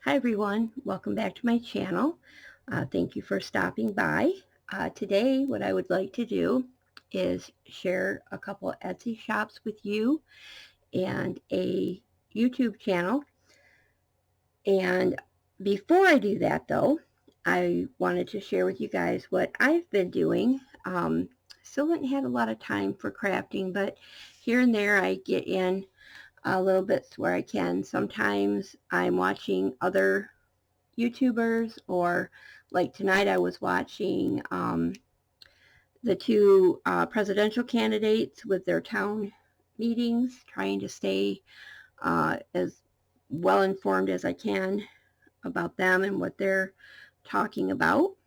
Hi everyone, welcome back to my channel. Thank you for stopping by. Today what I would like to do is share a couple Etsy shops with you and a YouTube channel. And before I do that though, I wanted to share with you guys what I've been doing. Still haven't had a lot of time for crafting, but here and there I get in a little bit where I can. Sometimes I'm watching other YouTubers, or like tonight I was watching the two presidential candidates with their town meetings, trying to stay as well informed as I can about them and what they're talking about.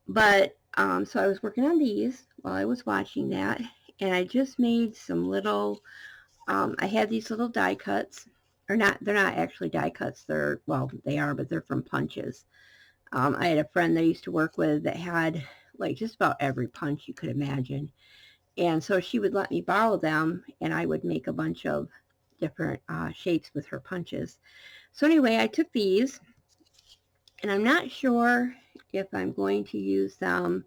But so I was working on these while I was watching that, and I just made some little I had these little die cuts, or not, they're not actually die cuts, they're, well, they are, but they're from punches. I had a friend that I used to work with that had like just about every punch you could imagine. And so she would let me borrow them, and I would make a bunch of different shapes with her punches. So anyway, I took these, and I'm not sure if I'm going to use them,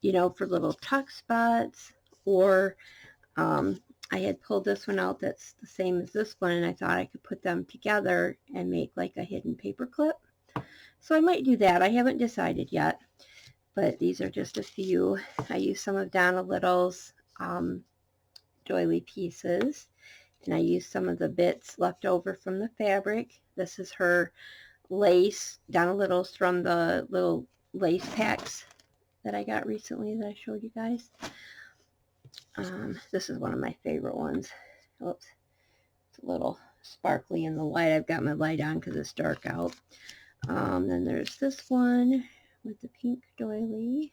you know, for little tuck spots, or I had pulled this one out that's the same as this one, and I thought I could put them together and make like a hidden paper clip. So I might do that. I haven't decided yet, but these are just a few. I used some of Donna Little's doily pieces, and I used some of the bits left over from the fabric. This is her lace, Donna Little's, from the little lace packs that I got recently that I showed you guys. This is one of my favorite ones. Oops, it's a little sparkly in the light. I've got my light on because it's dark out. Then there's this one with the pink doily.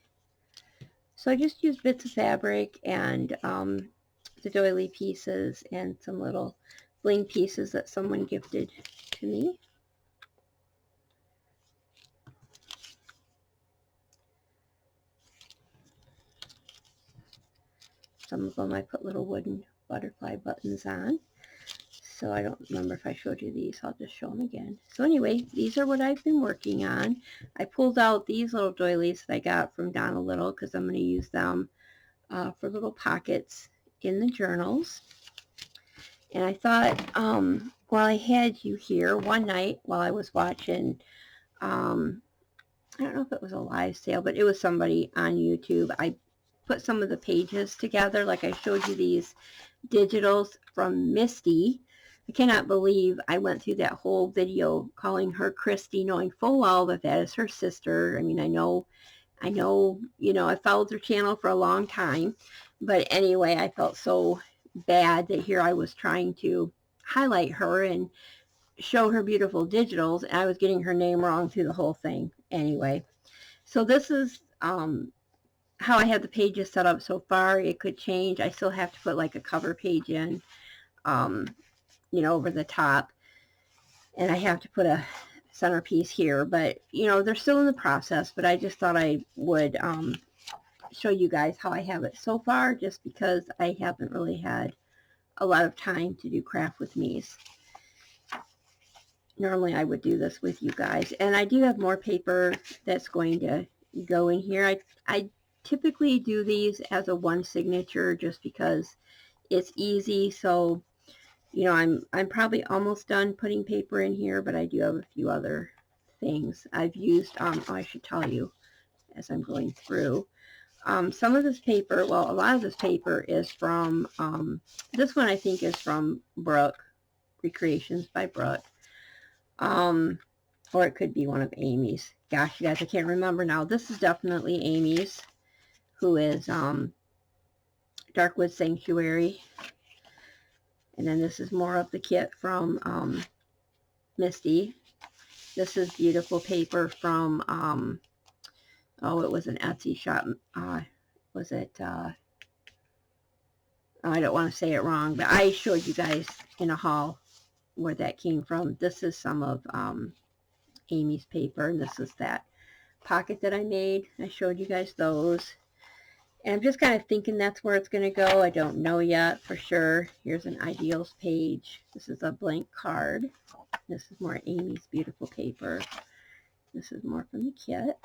So I just used bits of fabric and the doily pieces and some little bling pieces that someone gifted to me. Some of them I put little wooden butterfly buttons on. So I don't remember if I showed you these. I'll just show them again. So anyway, these are what I've been working on. I pulled out these little doilies that I got from Donna Little because I'm going to use them for little pockets in the journals. And I thought, while I had you here one night while I was watching, I don't know if it was a live sale, but it was somebody on YouTube. I put some of the pages together, like I showed you these digitals from Misty. I cannot believe I went through that whole video calling her Christie, knowing full well that that is her sister. I mean, I know, you know, I followed her channel for a long time, but anyway, I felt so bad that here I was trying to highlight her and show her beautiful digitals, and I was getting her name wrong through the whole thing. Anyway, so this is how I have the pages set up so far. It could change. I still have to put like a cover page in, you know, over the top, and I have to put a centerpiece here, but you know, they're still in the process. But I just thought I would show you guys how I have it so far, just because I haven't really had a lot of time to do craft with me's. Normally I would do this with you guys, and I do have more paper that's going to go in here. I typically do these as a one signature just because it's easy. So you know, I'm probably almost done putting paper in here, but I do have a few other things I've used. I should tell you as I'm going through. Some of this paper, well, a lot of this paper is from, this one I think is from Brooke, Recreations by Brooke. Or it could be one of Amy's. Gosh, you guys, I can't remember now. This is definitely Amy's, who is Darkwood Sanctuary. And then this is more of the kit from Misty. This is beautiful paper from, oh, it was an Etsy shop. Was it, I don't want to say it wrong, but I showed you guys in a haul where that came from. This is some of Amy's paper, and this is that pocket that I made. I showed you guys those. And I'm just kind of thinking that's where it's going to go. I don't know yet for sure. Here's an ideals page. This is a blank card. This is more Amy's Beautiful paper. This is more from the kit.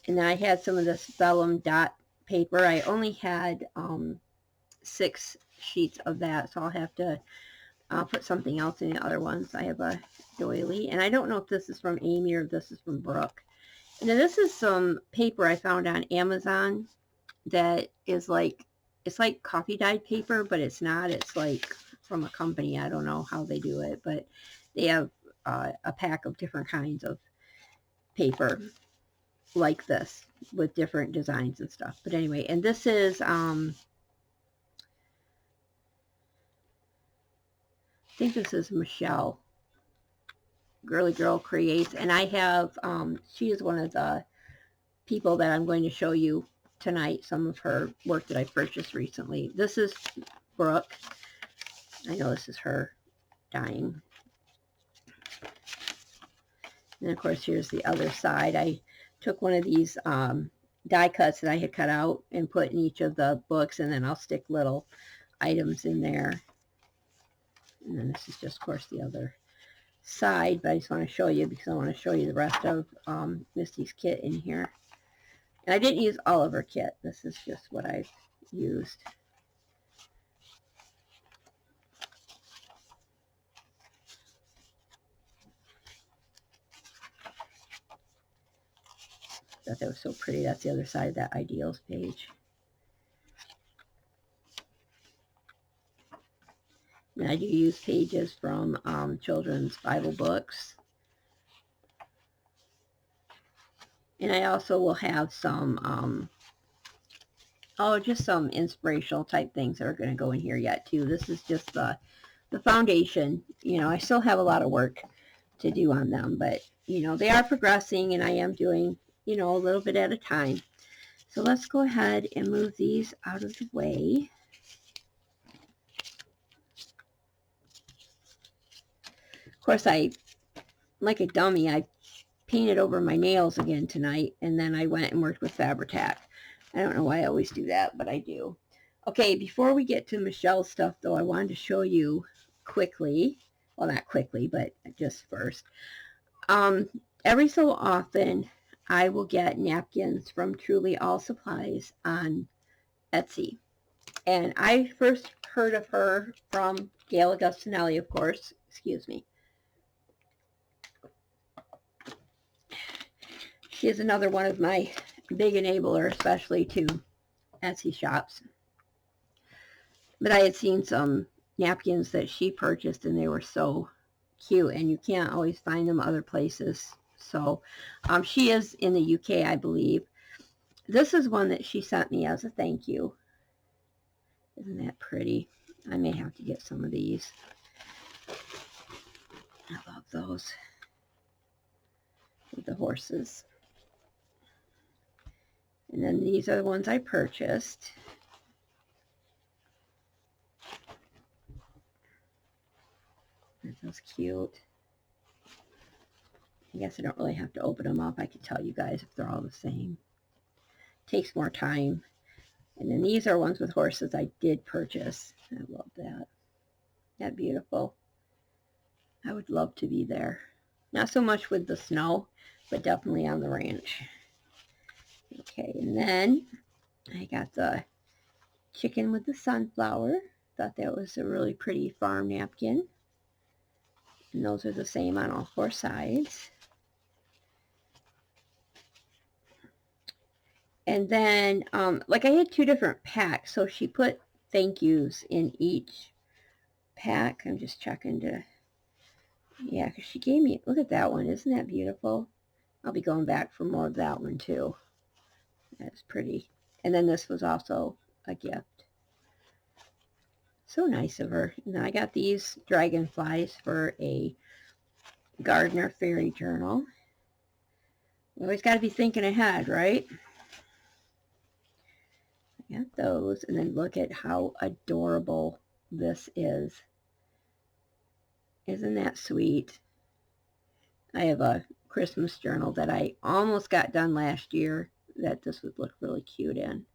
And then I had some of this vellum dot paper. I only had 6 sheets of that, so I'll have to put something else in the other ones. I have a doily, and I don't know if this is from Amy or if this is from Brooke. And then this is some paper I found on Amazon that is like, it's like coffee dyed paper, but it's not. It's like from a company. I don't know how they do it, but they have a pack of different kinds of paper like this with different designs and stuff. But anyway, and this is I think this is Michelle, Girly Girl Creates, and I have she is one of the people that I'm going to show you tonight, some of her work that I purchased recently. This is Brooke. I know this is her dying. And of course, here's the other side. I took one of these die cuts that I had cut out and put in each of the books, and then I'll stick little items in there. And then this is just, of course, the other side, but I just want to show you because I want to show you the rest of Misty's kit in here. And I didn't use all of her kit. This is just what I've used. I thought that was so pretty. That's the other side of that Ideals page. And I do use pages from children's Bible books. And I also will have some, just some inspirational type things that are going to go in here yet too. This is just the foundation. You know, I still have a lot of work to do on them, but, you know, they are progressing, and I am doing, you know, a little bit at a time. So let's go ahead and move these out of the way. Of course, like a dummy, I painted over my nails again tonight, and then I went and worked with Fabri-Tac. I don't know why I always do that, but I do. Okay, before we get to Michelle's stuff, though, I wanted to show you quickly, well, not quickly, but just first. Every so often, I will get napkins from Truly All Supplies on Etsy. And I first heard of her from Gail Augustinelli, of course. Excuse me. She is another one of my big enabler, especially to Etsy shops. But I had seen some napkins that she purchased, and they were so cute, and you can't always find them other places. So she is in the UK, I believe. This is one that she sent me as a thank you. Isn't that pretty? I may have to get some of these. I love those with the horses. And then these are the ones I purchased. Aren't those cute? I guess I don't really have to open them up. I can tell you guys if they're all the same. Takes more time. And then these are ones with horses I did purchase. I love that. Isn't that beautiful? I would love to be there. Not so much with the snow, but definitely on the ranch. Okay, and then I got the chicken with the sunflower. Thought that was a really pretty farm napkin. And those are the same on all 4 sides. And then, like I had 2 different packs, so she put thank yous in each pack. I'm just checking to, yeah, because she gave me, look at that one. Isn't that beautiful? I'll be going back for more of that one too. That's pretty. And then this was also a gift. So nice of her. And then I got these dragonflies for a Gardener Fairy Journal. You always got to be thinking ahead, right? I got those. And then look at how adorable this is. Isn't that sweet? I have a Christmas journal that I almost got done last year that this would look really cute in.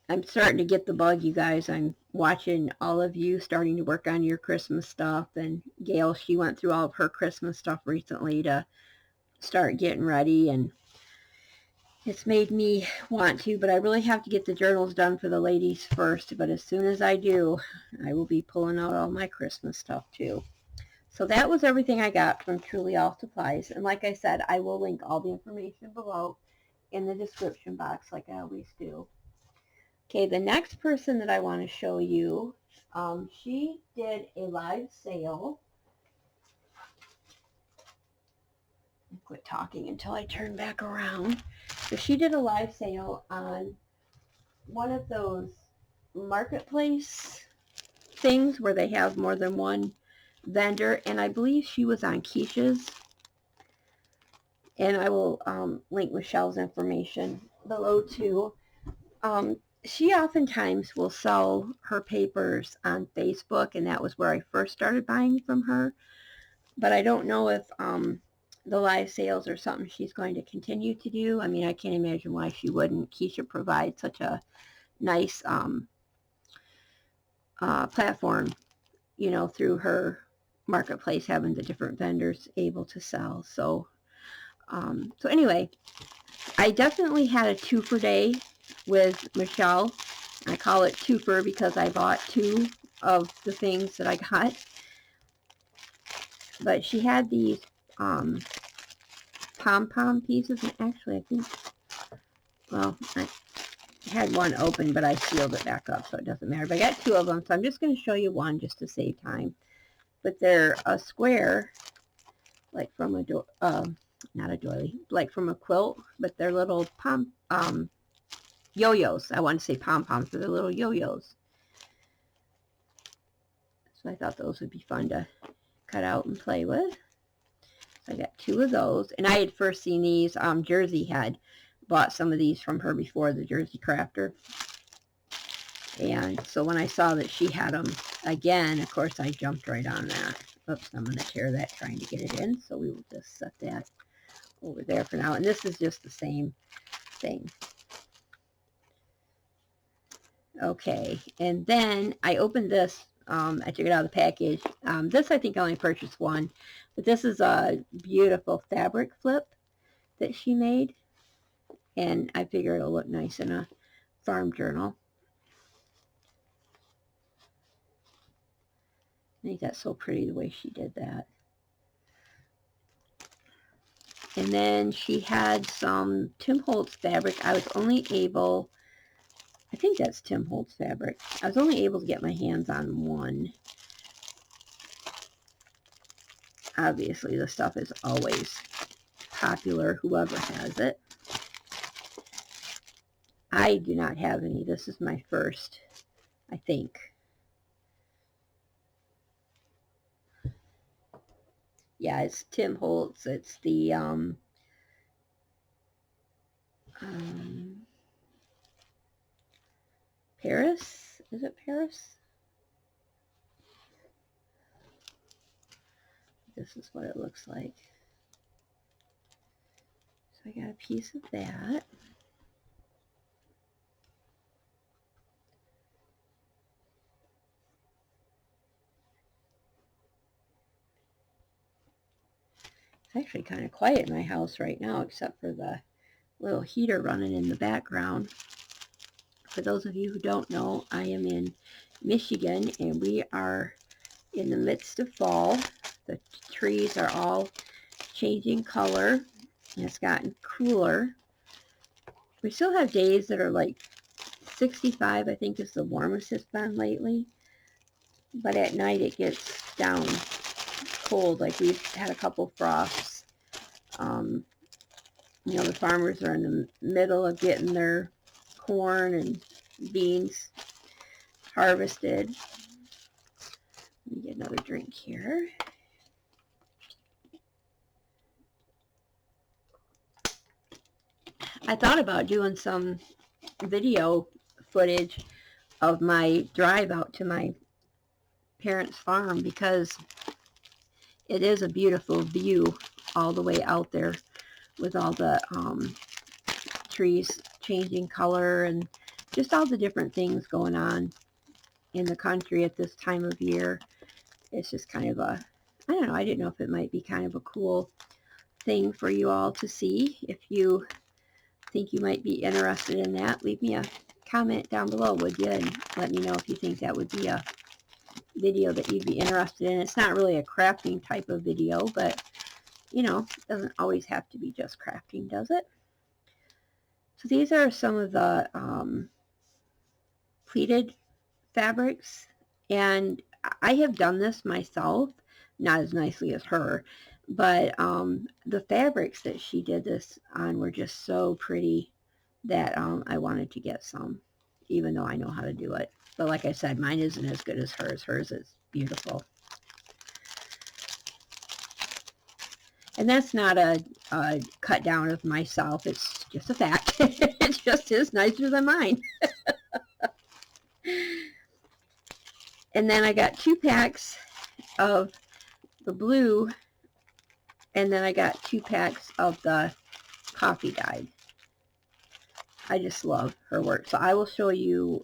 I'm starting to get the bug, you guys. I'm watching all of you starting to work on your Christmas stuff. And Gail, she went through all of her Christmas stuff recently to start getting ready. And it's made me want to, but I really have to get the journals done for the ladies first. But as soon as I do, I will be pulling out all my Christmas stuff too. So that was everything I got from Truly All Supplies. And like I said, I will link all the information below in the description box like I always do. Okay, the next person that I want to show you, she did a live sale. I'll quit talking until I turn back around. So she did a live sale on one of those marketplace things where they have more than one vendor, and I believe she was on Keisha's. And I will link Michelle's information below too. She oftentimes will sell her papers on Facebook, and that was where I first started buying from her. But I don't know if the live sales are something she's going to continue to do. I mean, I can't imagine why she wouldn't. Keisha provides such a nice platform, you know, through her marketplace, having the different vendors able to sell. So anyway, I definitely had a twofer day with Michelle. I call it twofer because I bought two of the things that I got. But she had these pom-pom pieces, and actually I think, well, I had one open, but I sealed it back up, so it doesn't matter. But I got two of them, so I'm just going to show you one just to save time. But they're a square, like from a not a doily, like from a quilt, but they're little yo-yos. I want to say pom-poms, but they're little yo-yos. So I thought those would be fun to cut out and play with. So I got two of those, and I had first seen these. Jersey had bought some of these from her before, the Jersey Crafter. And so when I saw that she had them again, of course I jumped right on that. Oops, I'm going to tear that trying to get it in, so we will just set that over there for now. And this is just the same thing. Okay, and then I opened this. I took it out of the package. This I think I only purchased one, but this is a beautiful fabric flip that she made, and I figure it'll look nice in a farm journal. I think that's so pretty the way she did that. And then she had some Tim Holtz fabric. I was only able, I think that's Tim Holtz fabric. I was only able to get my hands on one. Obviously, the stuff is always popular, whoever has it. I do not have any. This is my first, I think. Yeah, it's Tim Holtz. It's the Paris? Is it Paris? This is what it looks like. So I got a piece of that. It's actually kind of quiet in my house right now, except for the little heater running in the background. For those of you who don't know, I am in Michigan, and we are in the midst of fall. The trees are all changing color, and it's gotten cooler. We still have days that are like 65, I think is the warmest it's been lately. But at night it gets down cold. Like we've had a couple frosts. You know, the farmers are in the middle of getting their corn and beans harvested. Let me get another drink here. I thought about doing some video footage of my drive out to my parents' farm, because it is a beautiful view all the way out there with all the trees changing color and just all the different things going on in the country at this time of year. It's just kind of a, I don't know, I didn't know if it might be kind of a cool thing for you all to see. If you think you might be interested in that, leave me a comment down below, would you, and let me know if you think that would be a video that you'd be interested in. It's not really a crafting type of video, but you know, it doesn't always have to be just crafting, does it? So these are some of the pleated fabrics, and I have done this myself, not as nicely as her, but the fabrics that she did this on were just so pretty that I wanted to get some, even though I know how to do it. But like I said, mine isn't as good as hers. Hers is beautiful. And that's not a cut down of myself. It's just a fact. It just is nicer than mine. And then I got 2 packs of the blue, and then I got 2 packs of the coffee dyed. I just love her work. So I will show you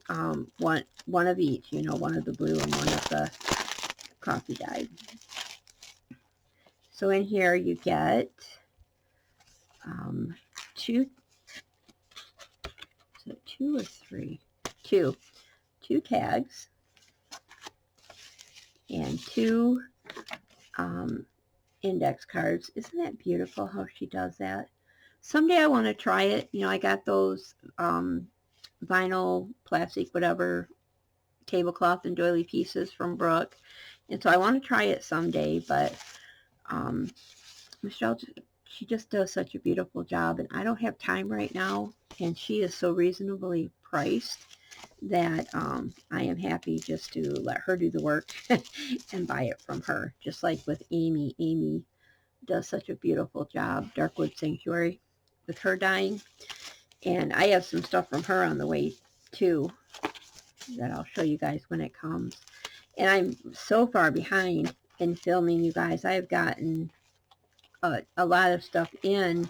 one of each, you know, one of the blue and one of the coffee dyed. So in here you get 2, is it 2 or 3? 2 tags and 2 index cards. Isn't that beautiful how she does that? Someday I want to try it. You know, I got those vinyl, plastic, whatever, tablecloth and doily pieces from Brooke, and so I want to try it someday. But Michelle, she just does such a beautiful job, and I don't have time right now, and she is so reasonably priced that I am happy just to let her do the work and buy it from her. Just like with Amy. Amy does such a beautiful job, Darkwood Sanctuary, with her dyeing. And I have some stuff from her on the way too that I'll show you guys when it comes. And I'm so far behind in filming, you guys. I have gotten a lot of stuff in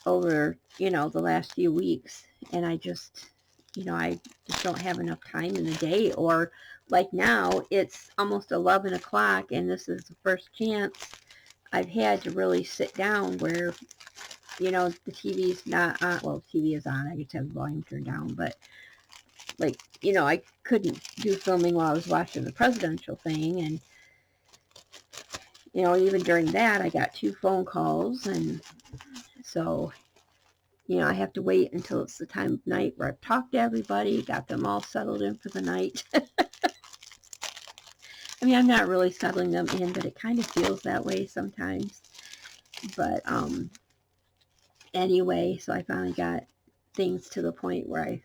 over, you know, the last few weeks, and I just, you know, I just don't have enough time in the day. Or like now, it's almost 11 o'clock, and this is the first chance I've had to really sit down where, you know, the TV's not on. Well, the TV is on. I just have the volume turned down, but like, you know, I couldn't do filming while I was watching the presidential thing. And, you know, even during that, I got 2 phone calls, and so, you know, I have to wait until it's the time of night where I've talked to everybody, got them all settled in for the night. I mean, I'm not really settling them in, but it kind of feels that way sometimes. But anyway, so I finally got things to the point where I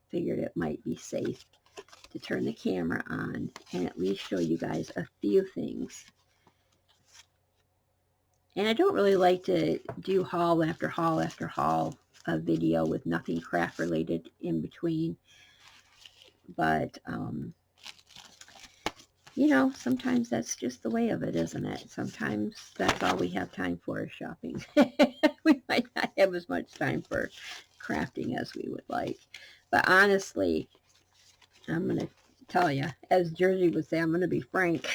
figured it might be safe to turn the camera on and at least show you guys a few things. And I don't really like to do haul after haul after haul of video with nothing craft related in between. But, you know, sometimes that's just the way of it, isn't it? Sometimes that's all we have time for is shopping. We might not have as much time for crafting as we would like. But honestly, I'm going to tell you, as Jersey would say, I'm going to be frank.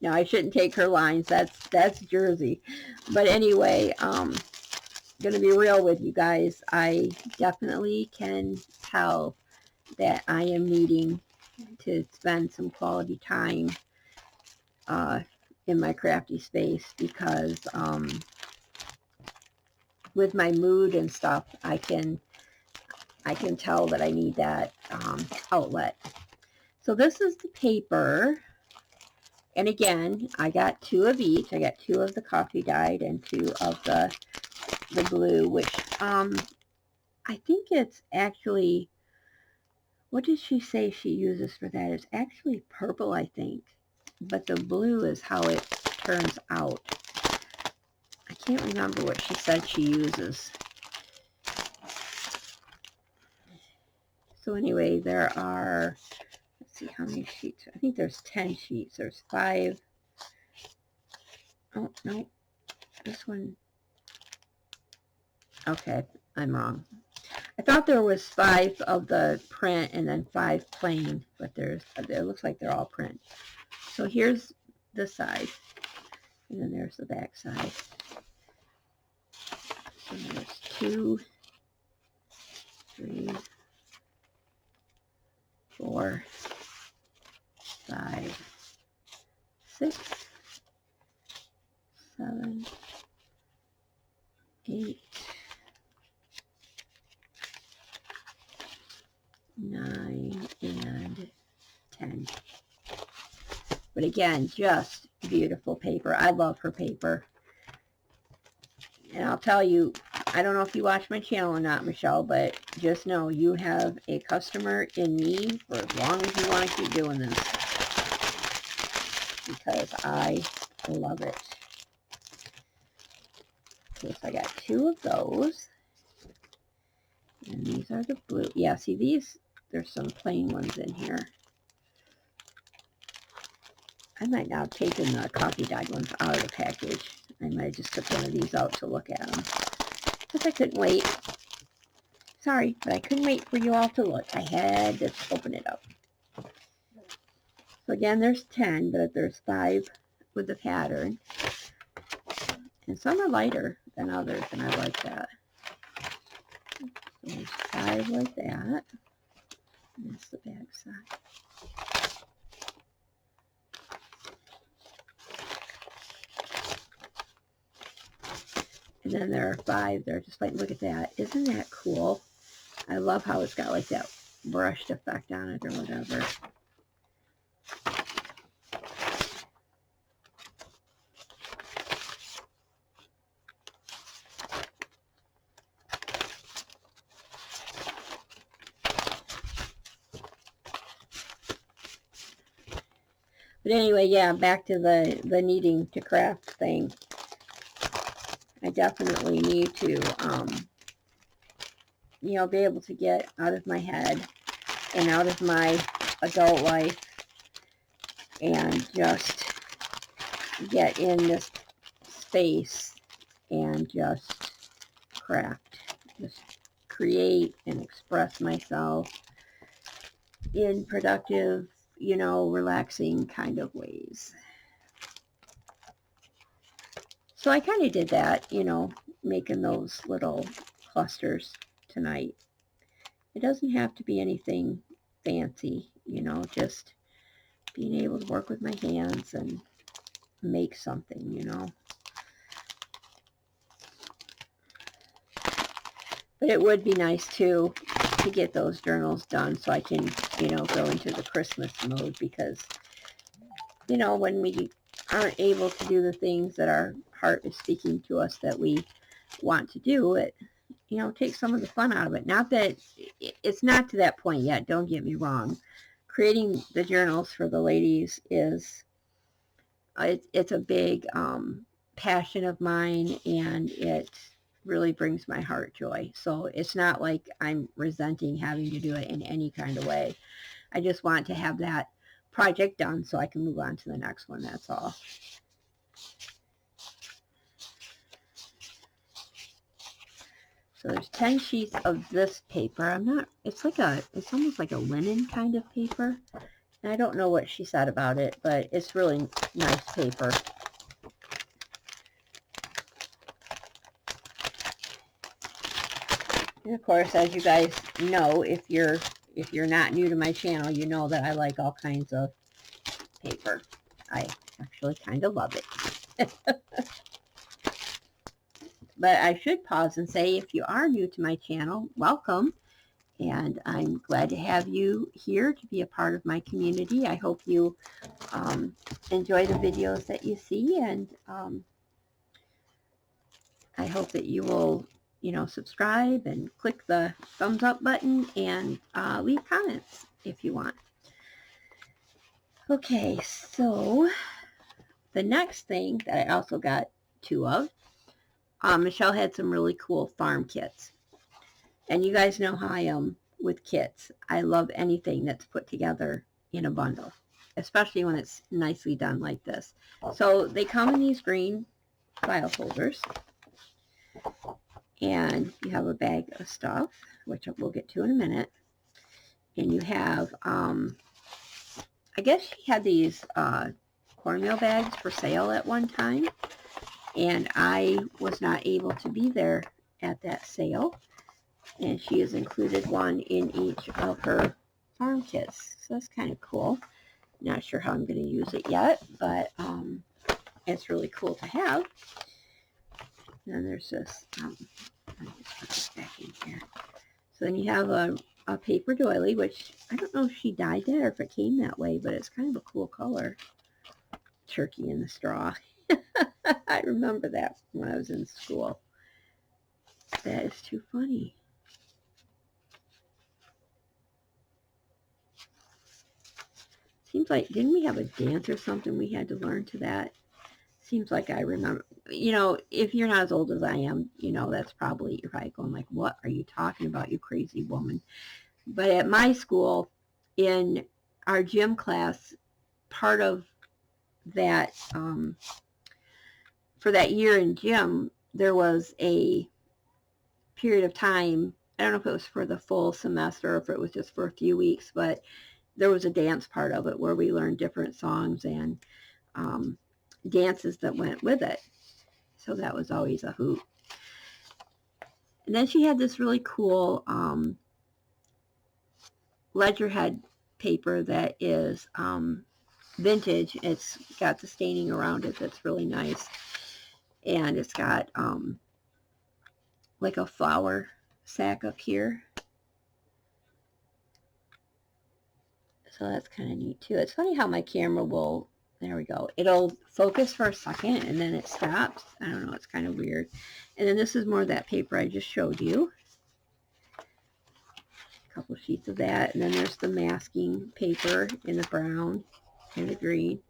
No, I shouldn't take her lines. That's Jersey. But anyway, going to be real with you guys. I definitely can tell that I am needing to spend some quality time in my crafty space, because with my mood and stuff, I can tell that I need that outlet. So this is the paper. And again, I got 2 of each. I got 2 of the coffee dyed and 2 of the blue, which I think it's actually, what did she say she uses for that? It's actually purple, I think. But the blue is how it turns out. I can't remember what she said she uses. So anyway, there are, let's see how many sheets. I think there's 10 sheets. There's 5. Oh, no. This one. Okay, I'm wrong. I thought there was 5 of the print and then 5 plain, but it looks like they're all print. So here's the side, and then there's the back side. So there's 2, 3, 4, 5, 6, 7, 8, 9, and 10. But again, just beautiful paper. I love her paper. And I'll tell you, I don't know if you watch my channel or not, Michelle, but just know you have a customer in me for as long as you want to keep doing this, because I love it. Okay, so I got 2 of those. And these are the blue. Yeah, see these? There's some plain ones in here. I might now have taken the coffee dyed ones out of the package. I might have just took one of these out to look at them, because I couldn't wait. Sorry, but I couldn't wait for you all to look. I had to open it up. So again, there's 10, but there's 5 with the pattern. And some are lighter than others, and I like that. So there's 5 like that. And that's the back side. And then there are 5 that are just like, look at that. Isn't that cool? I love how it's got like that brushed effect on it or whatever. But anyway, yeah, back to the needing to craft thing. I definitely need to, you know, be able to get out of my head and out of my adult life and just get in this space and just craft, just create and express myself in productive, you know, relaxing kind of ways. So I kind of did that, you know, making those little clusters tonight. It doesn't have to be anything fancy, you know, just being able to work with my hands and make something, you know. But it would be nice too to get those journals done so I can, you know, go into the Christmas mode, because, you know, when we aren't able to do the things that our heart is speaking to us that we want to do, it, you know, takes some of the fun out of it. Not that it's not to that point yet, don't get me wrong. Creating the journals for the ladies is, it's a big passion of mine, and it really brings my heart joy. So it's not like I'm resenting having to do it in any kind of way. I just want to have that project done so I can move on to the next one, that's all. So there's 10 sheets of this paper. It's almost like a linen kind of paper. And I don't know what she said about it, but it's really nice paper. And of course, as you guys know, if you're not new to my channel, you know that I like all kinds of paper. I actually kind of love it. But I should pause and say, if you are new to my channel, welcome. And I'm glad to have you here to be a part of my community. I hope you enjoy the videos that you see, and I hope that you will, you know, subscribe and click the thumbs up button and leave comments if you want. Okay, so the next thing that I also got 2 of, Michelle had some really cool farm kits. And you guys know how I am with kits. I love anything that's put together in a bundle, especially when it's nicely done like this. So they come in these green file folders. And you have a bag of stuff, which we'll get to in a minute. And you have, I guess she had these cornmeal bags for sale at one time. And I was not able to be there at that sale. And she has included one in each of her farm kits. So that's kind of cool. Not sure how I'm going to use it yet, but it's really cool to have. And then there's this, let me just put this back in here. So then you have a paper doily, which I don't know if she dyed that or if it came that way, but it's kind of a cool color. Turkey in the straw. I remember that when I was in school. That is too funny. Seems like, didn't we have a dance or something we had to learn to that? Seems like I remember. You know, if you're not as old as I am, you know, that's probably, you're probably going like, what are you talking about, you crazy woman? But at my school, in our gym class, part of that, for that year in gym, there was a period of time, I don't know if it was for the full semester or if it was just for a few weeks, but there was a dance part of it where we learned different songs and dances that went with it. So that was always a hoot. And then she had this really cool ledgerhead paper that is vintage. It's got the staining around it that's really nice. And it's got like a flower sack up here. So that's kind of neat too. It's funny how my camera will, there we go. It'll focus for a second and then it stops. I don't know, it's kind of weird. And then this is more of that paper I just showed you. A couple sheets of that. And then there's the masking paper in the brown and the green.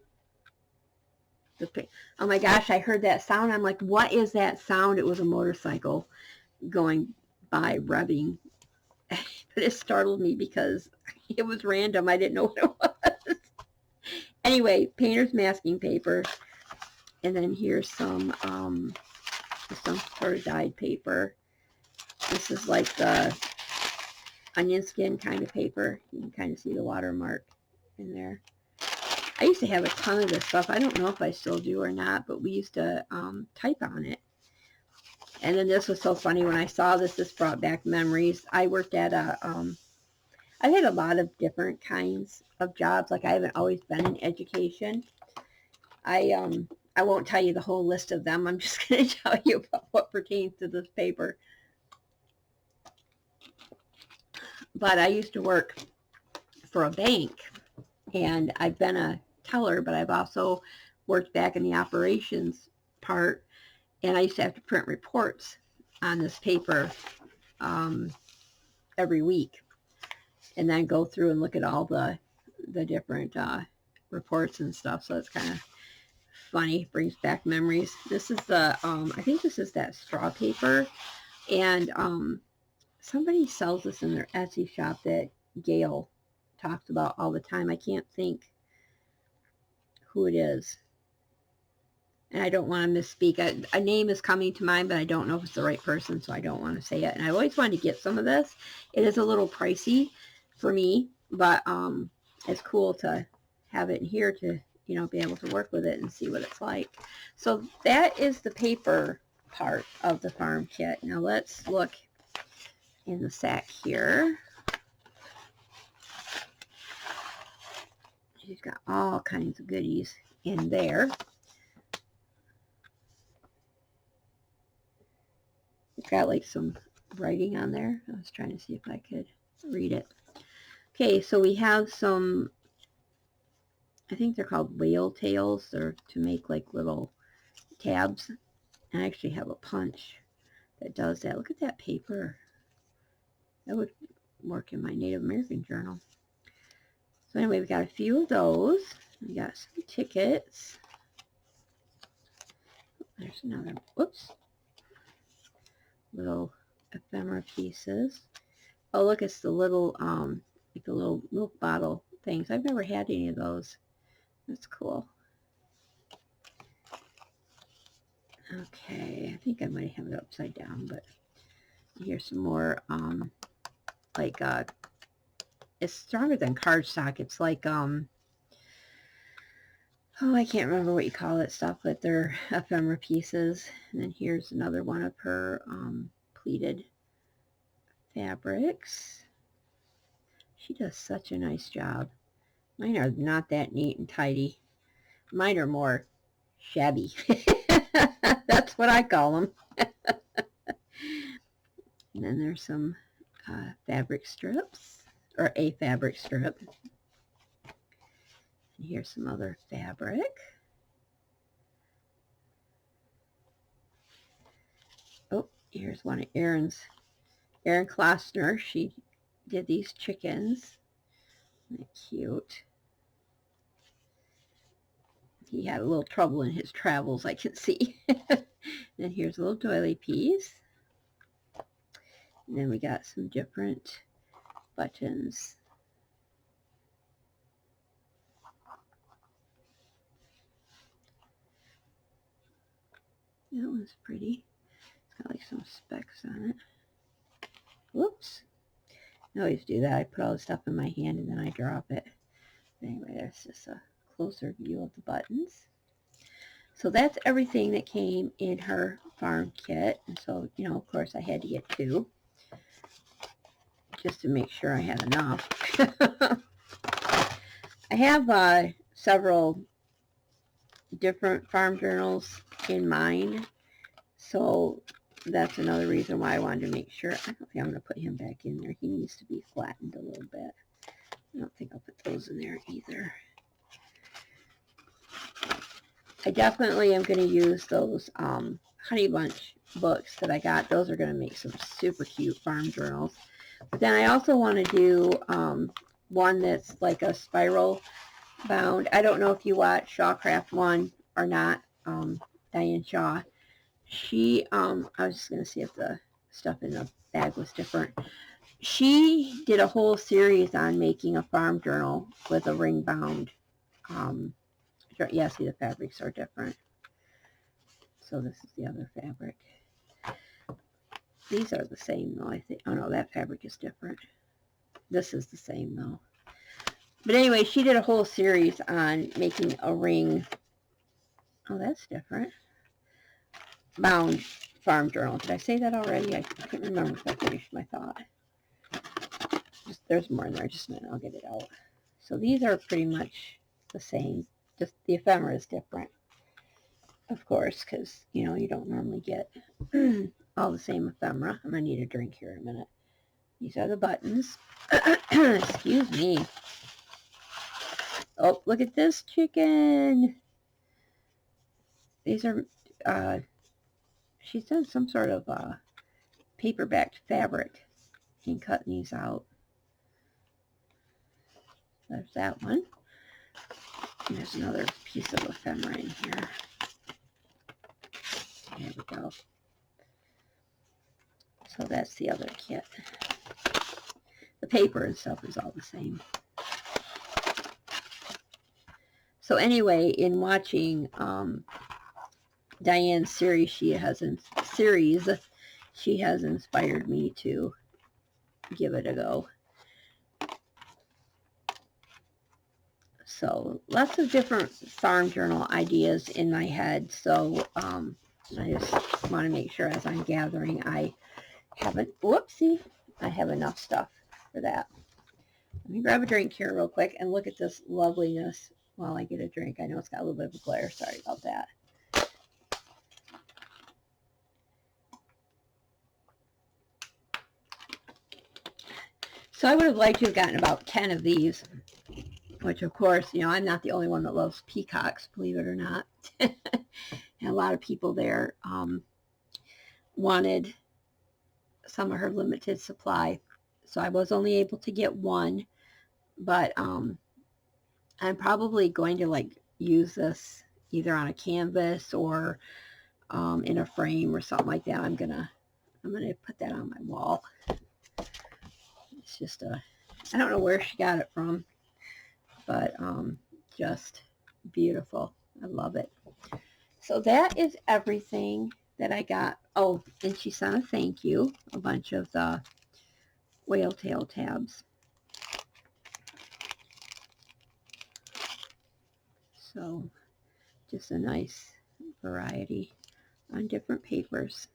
Oh my gosh, I heard that sound. I'm like, what is that sound? It was a motorcycle going by, revving. But it startled me because it was random. I didn't know what it was. Anyway, painter's masking paper. And then here's some sort of dyed paper. This is like the onion skin kind of paper. You can kind of see the watermark in there. I used to have a ton of this stuff. I don't know if I still do or not, but we used to type on it. And then this was so funny when I saw this. This brought back memories. I worked at I've had a lot of different kinds of jobs. Like I haven't always been in education. I won't tell you the whole list of them. I'm just going to tell you about what pertains to this paper. But I used to work for a bank, and I've been a teller, but I've also worked back in the operations part, and I used to have to print reports on this paper every week, and then go through and look at all the different reports and stuff. So it's kind of funny, brings back memories. This is the I think this is that straw paper, and somebody sells this in their Etsy shop that Gail talks about all the time. I can't think who it is, and I don't want to misspeak. A name is coming to mind, but I don't know if it's the right person, so I don't want to say it. And I always wanted to get some of this. It is a little pricey for me, but it's cool to have it in here to, you know, be able to work with it and see what it's like. So that is the paper part of the farm kit. Now let's look in the sack here. She's got all kinds of goodies in there. It's got like some writing on there. I was trying to see if I could read it. Okay, so we have some, I think they're called whale tails. They're to make like little tabs. I actually have a punch that does that. Look at that paper. That would work in my Native American journal. So anyway, we got a few of those. We got some tickets. There's another, whoops, little ephemera pieces. Oh, look, it's the little, like the little milk bottle things. I've never had any of those. That's cool. Okay, I think I might have it upside down, but Here's some more, like, it's stronger than cardstock. It's like, oh, I can't remember what you call that stuff, but they're ephemera pieces. And then here's another one of her pleated fabrics. She does such a nice job. Mine are not that neat and tidy. Mine are more shabby. That's what I call them. And then there's some fabric strips, or a fabric strip. And here's some other fabric. Oh, here's one of Erin Klossner. She did these chickens. They're cute. He had a little trouble in his travels, I can see. And here's a little doily piece. And then we got some different buttons. That one's pretty. It's got like some specks on it. Whoops. I always do that. I put all the stuff in my hand and then I drop it. Anyway, that's just a closer view of the buttons. So that's everything that came in her farm kit. And so, you know, of course I had to get 2 just to make sure I had enough. I have several different farm journals in mind. So that's another reason why I wanted to make sure. I don't think I'm going to put him back in there. He needs to be flattened a little bit. I don't think I'll put those in there either. I definitely am going to use those Honey Bunch books that I got. Those are going to make some super cute farm journals. But then I also want to do one that's like a spiral bound. I don't know if you watch Shawcraft 1 or not, Diane Shaw. She, I was just going to see if the stuff in the bag was different. She did a whole series on making a farm journal with a ring bound. Yeah, see the fabrics are different. So this is the other fabric. These are the same though, I think. Oh no, that fabric is different. This is the same though. But anyway, she did a whole series on making a ring. Oh, that's different. Bound farm journal. Did I say that already? I couldn't remember if I finished my thought. There's more in there. Just a minute, I'll get it out. So these are pretty much the same. Just the ephemera is different, of course, because, you know, you don't normally get all the same ephemera. I'm going to need a drink here in a minute. These are the buttons. Excuse me. Oh, look at this chicken. These are, she's done some sort of paper-backed fabric and cutting these out. There's that one. And there's another piece of ephemera in here. There we go. So that's the other kit. The paper and stuff is all the same. So anyway, in watching Diane's series, she has inspired me to give it a go. So lots of different farm journal ideas in my head. So I just want to make sure as I'm gathering, I have enough stuff for that. Let me grab a drink here real quick and look at this loveliness while I get a drink. I know it's got a little bit of a glare. Sorry about that. So I would have liked to have gotten about 10 of these, which of course, you know, I'm not the only one that loves peacocks, believe it or not. And a lot of people there wanted some of her limited supply. So I was only able to get one, but I'm probably going to like use this either on a canvas or in a frame or something like that. I'm gonna put that on my wall. It's just I don't know where she got it from, but just beautiful. I love it. So that is everything that I got. Oh, and she sent a thank you, a bunch of the whale tail tabs. So just a nice variety on different papers.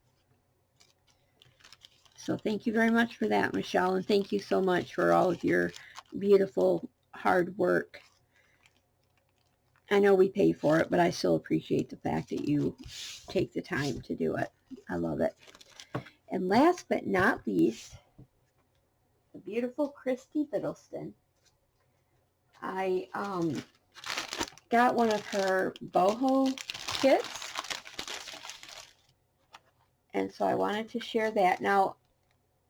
So thank you very much for that, Michelle, and thank you so much for all of your beautiful hard work. I know we pay for it, but I still appreciate the fact that you take the time to do it. I love it. And last but not least, the beautiful Christie Fiddleston. I got one of her boho kits, and so I wanted to share that. Now,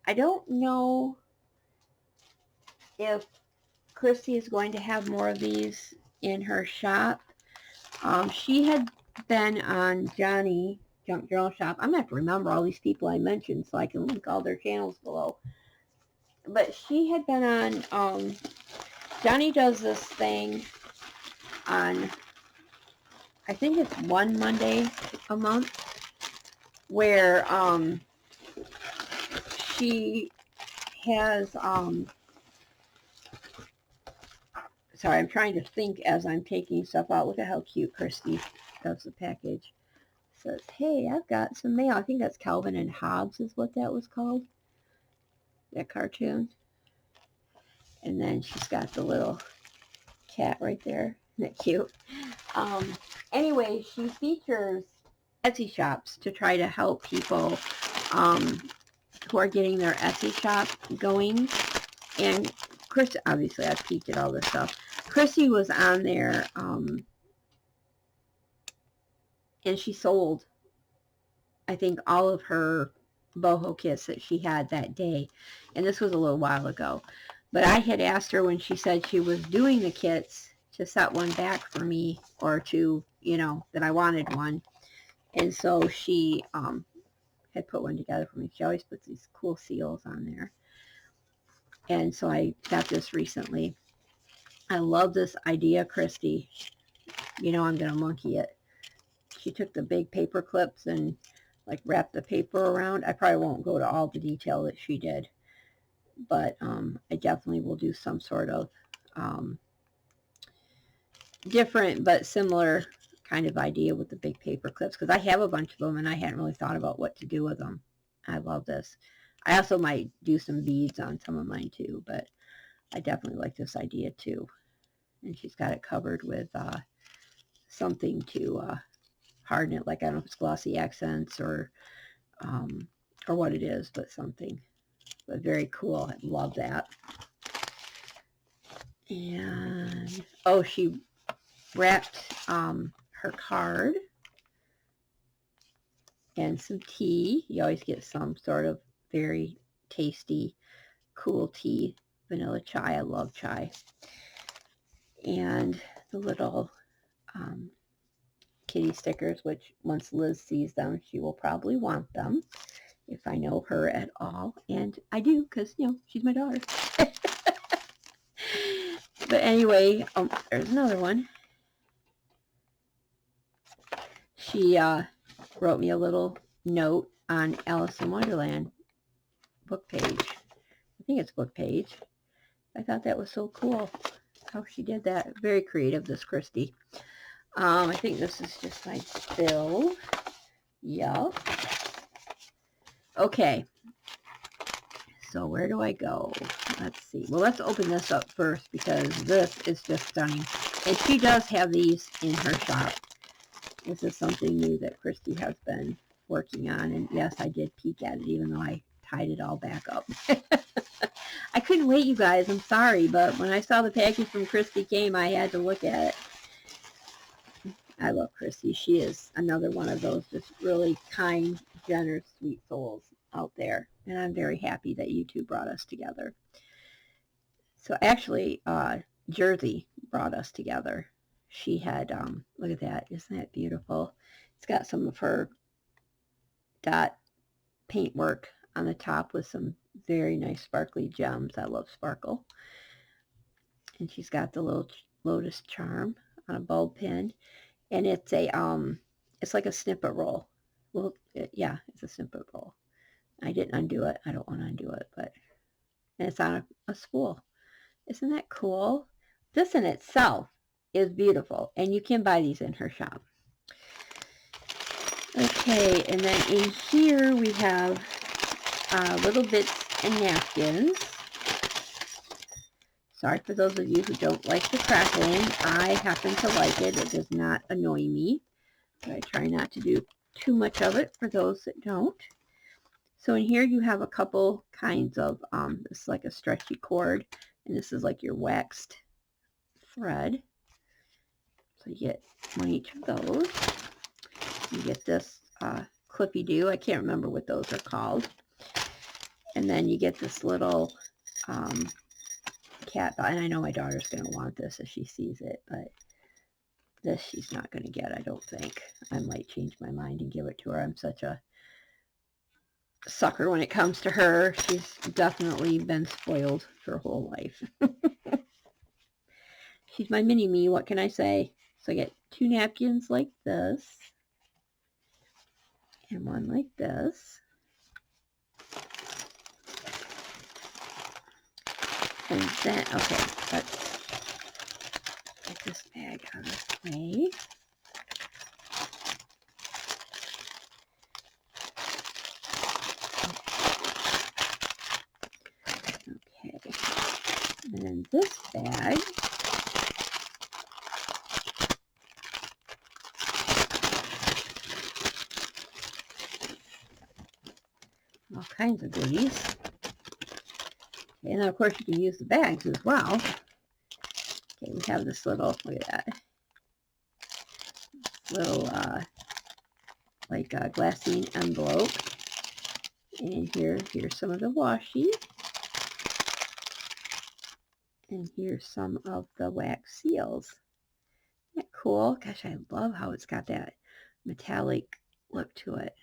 I don't know if Christie is going to have more of these in her shop. She had been on Johnny Junk Journal Shop. I'm going to have to remember all these people I mentioned so I can link all their channels below. But she had been on, Johnny does this thing on, I think it's one Monday a month, where she has, sorry, I'm trying to think as I'm taking stuff out. Look at how cute Christie does the package. Says, hey, I've got some mail. I think that's Calvin and Hobbes is what that was called, that cartoon. And then she's got the little cat right there. Isn't that cute? Anyway, she features Etsy shops to try to help people who are getting their Etsy shop going. And Chris, obviously I've peeked at all this stuff. Chrissy was on there, and she sold, I think, all of her boho kits that she had that day. And this was a little while ago. But I had asked her when she said she was doing the kits to set one back for me, or to, you know, that I wanted one. And so she had put one together for me. She always puts these cool seals on there. And so I got this recently. I love this idea, Christie. You know I'm going to monkey it. She took the big paper clips and like wrapped the paper around. I probably won't go to all the detail that she did, but I definitely will do some sort of different but similar kind of idea with the big paper clips, because I have a bunch of them and I hadn't really thought about what to do with them. I love this. I also might do some beads on some of mine too, but I definitely like this idea too. And she's got it covered with something to harden it, like I don't know if it's glossy accents or what it is, but something. But very cool. I love that. And oh, she wrapped her card and some tea. You always get some sort of very tasty, cool tea. Vanilla chai. I love chai. And the little kitty stickers, which once Liz sees them, she will probably want them if I know her at all. And I do, because, you know, she's my daughter. But anyway, there's another one. She wrote me a little note on Alice in Wonderland book page. I think it's book page. I thought that was so cool how she did that. Very creative, this Christie. I think this is just my bill. Yup. Okay. So where do I go? Let's see. Well, let's open this up first because this is just stunning. And she does have these in her shop. This is something new that Christie has been working on. And yes, I did peek at it even though I tied it all back up. I couldn't wait, you guys. I'm sorry. But when I saw the package from Christie came, I had to look at it. I love Christie. She is another one of those just really kind, generous, sweet souls out there. And I'm very happy that you two brought us together. So actually, Jersey brought us together. She had, look at that. Isn't that beautiful? It's got some of her dot paintwork on the top with some very nice sparkly gems. I love sparkle. And she's got the little lotus charm on a bulb pin. And it's a, it's like a snippet roll Well, yeah, it's a simple bowl. I didn't undo it. I don't want to undo it, but and it's on a spool. Isn't that cool? This in itself is beautiful, and you can buy these in her shop. Okay, and then in here we have little bits and napkins. Sorry for those of you who don't like the crackling. I happen to like it. It does not annoy me. But I try not to do too much of it for those that don't. So in here you have a couple kinds of, this is like a stretchy cord, and this is like your waxed thread. So you get one each of those. You get this clippy-do. I can't remember what those are called. And then you get this little cat, and I know my daughter's going to want this if she sees it, but this she's not going to get, I don't think. I might change my mind and give it to her. I'm such a sucker when it comes to her. She's definitely been spoiled her whole life. She's my mini-me, what can I say? So I get 2 napkins like this, and one like this. And then, okay, let's get this bag out of the way. Okay, and then this bag, all kinds of goodies. And then, of course, you can use the bags as well. Okay, we have this little, look at that, little, like a glassine envelope. And here's some of the washi. And here's some of the wax seals. Isn't that cool? Gosh, I love how it's got that metallic look to it.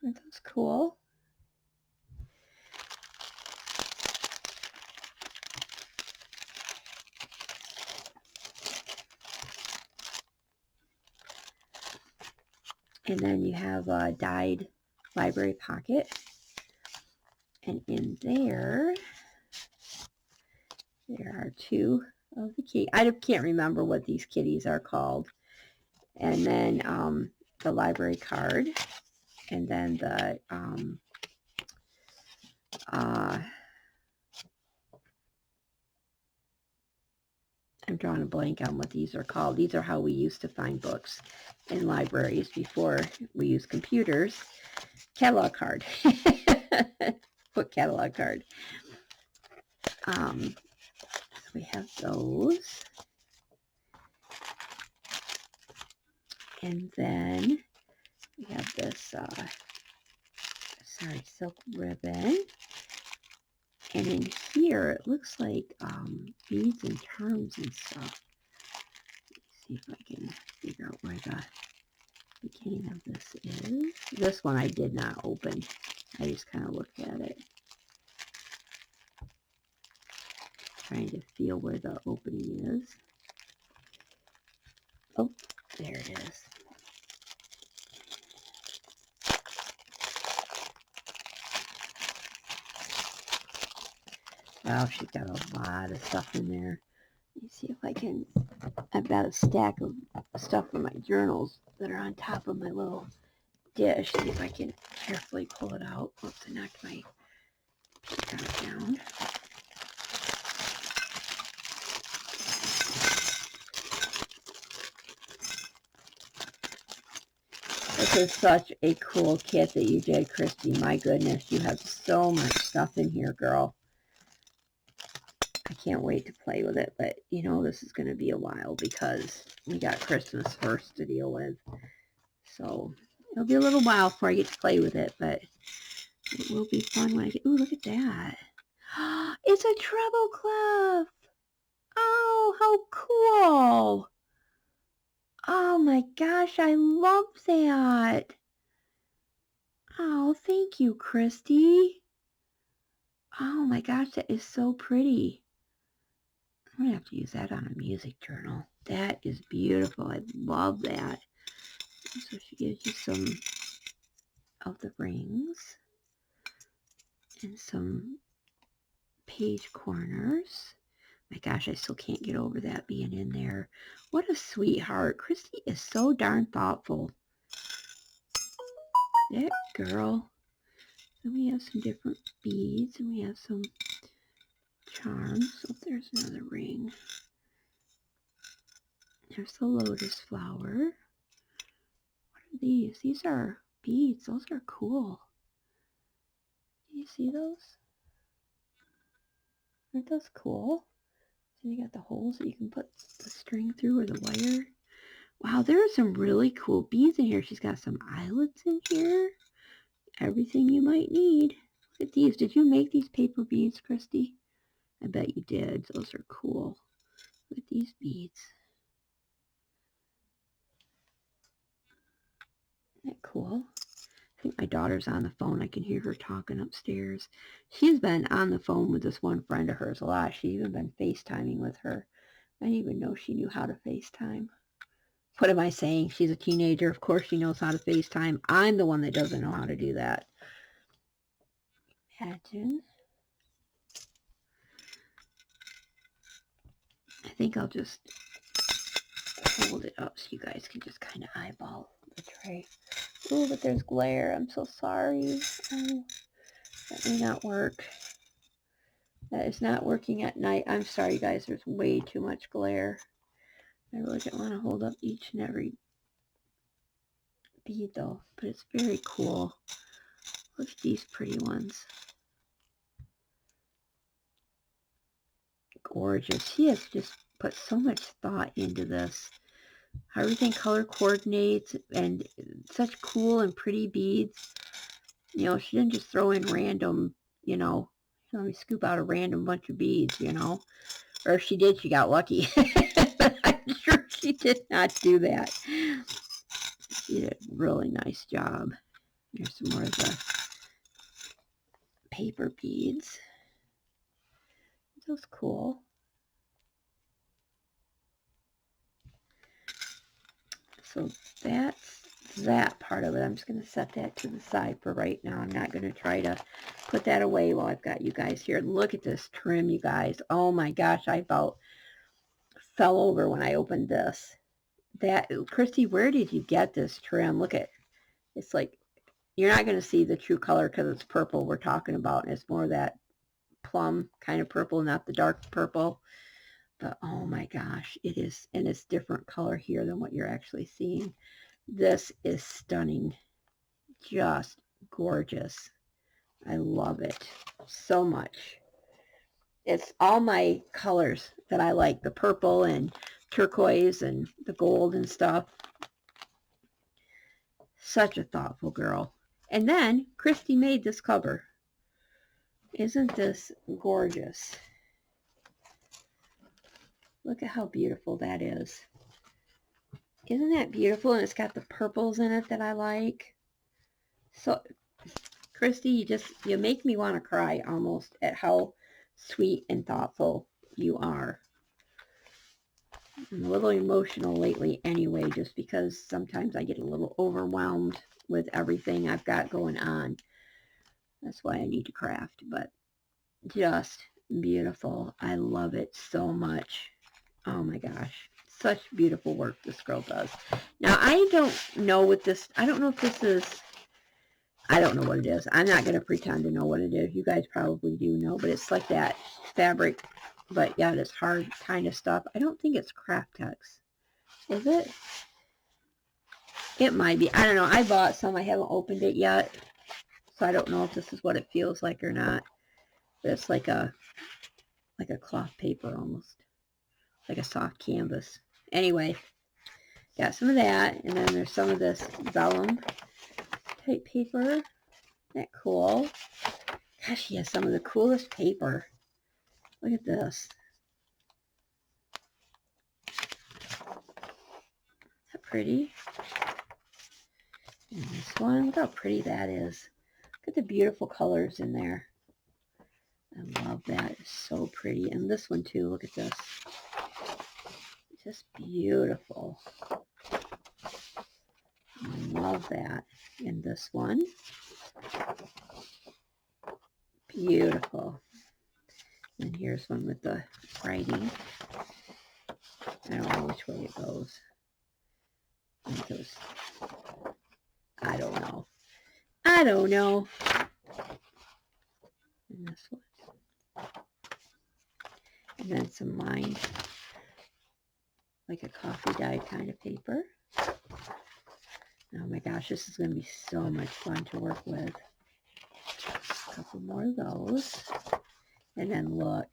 Aren't those cool? And then you have a dyed library pocket. And in there are 2 of the kitties. I can't remember what these kitties are called. And then the library card. And then the I'm drawing a blank on what these are called. These are how we used to find books in libraries before we used computers. Catalog card. Book catalog card. So we have those. And then we have this, silk ribbon. And in here, it looks like beads and charms and stuff. Let's see if I can figure out where the beginning of this is. This one I did not open. I just kind of looked at it. Trying to feel where the opening is. Oh, there it is. Wow, she's got a lot of stuff in there. Let me see if I can, I've got a stack of stuff from my journals that are on top of my little dish. See if I can carefully pull it out. Oops, I knocked my paper down. This is such a cool kit that you did, Christy. My goodness, you have so much stuff in here, girl. I can't wait to play with it, but you know this is going to be a while because we got Christmas first to deal with. So it'll be a little while before I get to play with it, but it will be fun when I get... Ooh, look at that. It's a treble clef. Oh, how cool. Oh my gosh, I love that. Oh, thank you, Christy. Oh my gosh, that is so pretty. I'm going to have to use that on a music journal. That is beautiful. I love that. So she gives you some of the rings and some page corners. My gosh, I still can't get over that being in there. What a sweetheart. Christie is so darn thoughtful. That girl. Then we have some different beads, and we have some charms. Oh, there's another ring. There's the lotus flower. What are these? These are beads. Those are cool. Do you see those? Aren't those cool? So you got the holes that you can put the string through or the wire. Wow, there are some really cool beads in here. She's got some eyelets in here. Everything you might need. Look at these. Did you make these paper beads, Christie? I bet you did. Those are cool. Look at these beads. Isn't that cool? I think my daughter's on the phone. I can hear her talking upstairs. She's been on the phone with this one friend of hers a lot. She's even been FaceTiming with her. I didn't even know she knew how to FaceTime. What am I saying? She's a teenager. Of course she knows how to FaceTime. I'm the one that doesn't know how to do that. Imagine. I think I'll just hold it up so you guys can just kind of eyeball the tray. Oh, but there's glare. I'm so sorry. Oh, that may not work. That is not working at night. I'm sorry, guys. There's way too much glare. I really don't want to hold up each and every bead, though. But it's very cool. Look at these pretty ones. Gorgeous. She has just put so much thought into this. How everything color coordinates and such cool and pretty beads. You know, she didn't just throw in random, you know, let me scoop out a random bunch of beads, you know. Or if she did, she got lucky. I'm sure she did not do that. She did a really nice job. Here's some more of the paper beads. Those cool. So that's that part of it. I'm just going to set that to the side for right now. I'm not going to try to put that away while I've got you guys here. Look at this trim, you guys. Oh my gosh, I about fell over when I opened this. That, Christie, where did you get this trim? Look at, it's like, you're not going to see the true color because it's purple we're talking about. And it's more that plum kind of purple, not the dark purple. But oh my gosh, it is, and it's different color here than what you're actually seeing. This is stunning. Just gorgeous. I love it so much. It's all my colors that I like, the purple and turquoise and the gold and stuff. Such a thoughtful girl. And then Christie made this cover. Isn't this gorgeous? Look at how beautiful that is. Isn't that beautiful? And it's got the purples in it that I like. So, Christie, you make me want to cry almost at how sweet and thoughtful you are. I'm a little emotional lately anyway, just because sometimes I get a little overwhelmed with everything I've got going on. That's why I need to craft, but just beautiful. I love it so much. Oh my gosh. Such beautiful work this girl does. Now, I don't know what this, I don't know if this is, I don't know what it is. I'm not going to pretend to know what it is. You guys probably do know, but it's like that fabric, but yeah, it's hard kind of stuff. I don't think it's Craft Tex. Is it? It might be. I don't know. I bought some. I haven't opened it yet, so I don't know if this is what it feels like or not. But it's like a cloth paper almost, like a soft canvas. Anyway, got some of that, and then there's some of this vellum type paper. Isn't that cool? Gosh, she has some of the coolest paper. Look at this. Is that pretty? And this one, look how pretty that is. Look at the beautiful colors in there. I love that. It's so pretty. And this one too, look at this. Just beautiful. love that. And this one, beautiful. And here's one with the writing. I don't know which way it goes. It goes, I don't know. I don't know. And this one. And then some lined, like a coffee dye kind of paper. Oh my gosh, this is going to be so much fun to work with. A couple more of those. And then look,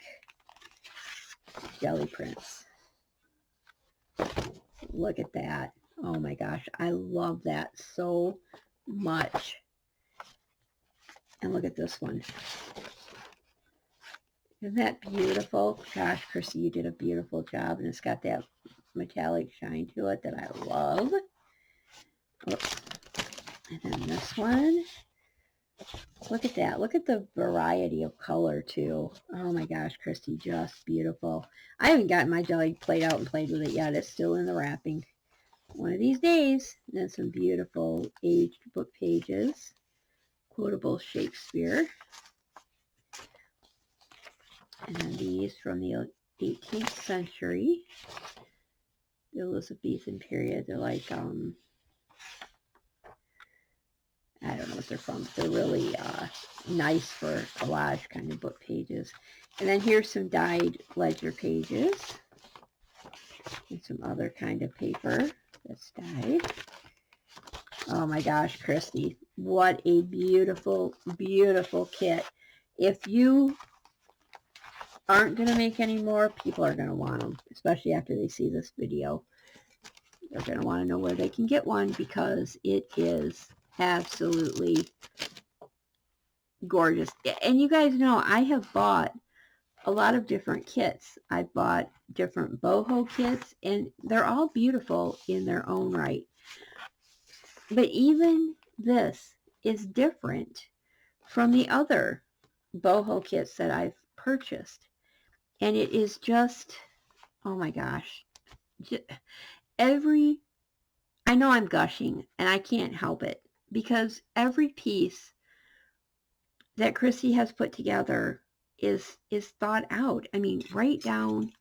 jelly prints. Look at that. Oh my gosh, I love that so much. And look at this one. Isn't that beautiful? Gosh, Christie, you did a beautiful job. And it's got that metallic shine to it that I love. Oops. And then this one. Look at that. Look at the variety of color, too. Oh, my gosh, Christie, just beautiful. I haven't gotten my jelly plate out and played with it yet. It's still in the wrapping. One of these days. And then some beautiful aged book pages. Quotable Shakespeare. And then these from the 18th century. The Elizabethan period. They're like, I don't know what they're from, but they're really nice for collage kind of book pages. And then here's some dyed ledger pages and some other kind of paper that's dyed. Oh my gosh, Christie, what a beautiful, beautiful kit. If you aren't going to make any more, people are going to want them, especially after they see this video. They're going to want to know where they can get one because it is absolutely gorgeous. And you guys know I have bought a lot of different kits. I've bought different boho kits, and they're all beautiful in their own right. But even this is different from the other boho kits that I've purchased. And it is just, oh my gosh, I know I'm gushing, and I can't help it, because every piece that Christie has put together is thought out. I mean, right down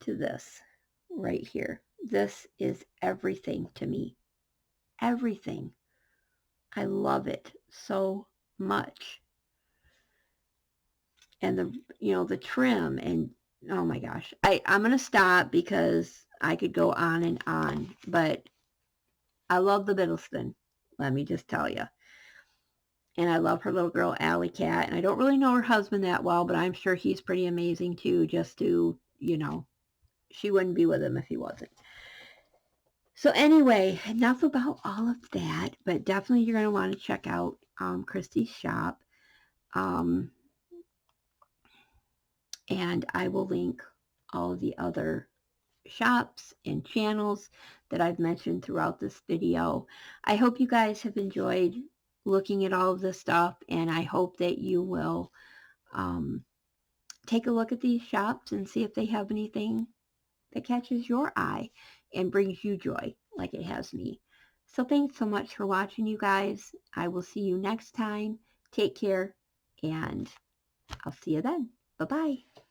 to this right here. This is everything to me. Everything. I love it so much. And the trim, and oh my gosh. I'm going to stop because I could go on and on, but I love the Fiddleston. Let me just tell you. And I love her little girl, Alley Cat. And I don't really know her husband that well, but I'm sure he's pretty amazing too, just to, she wouldn't be with him if he wasn't. So anyway, enough about all of that, but definitely you're going to want to check out Christie's shop. And I will link all of the other shops and channels that I've mentioned throughout this video. I hope you guys have enjoyed looking at all of this stuff, and I hope that you will take a look at these shops and see if they have anything that catches your eye and brings you joy like it has me. So thanks so much for watching, you guys. I will see you next time. Take care, and I'll see you then. Bye-bye.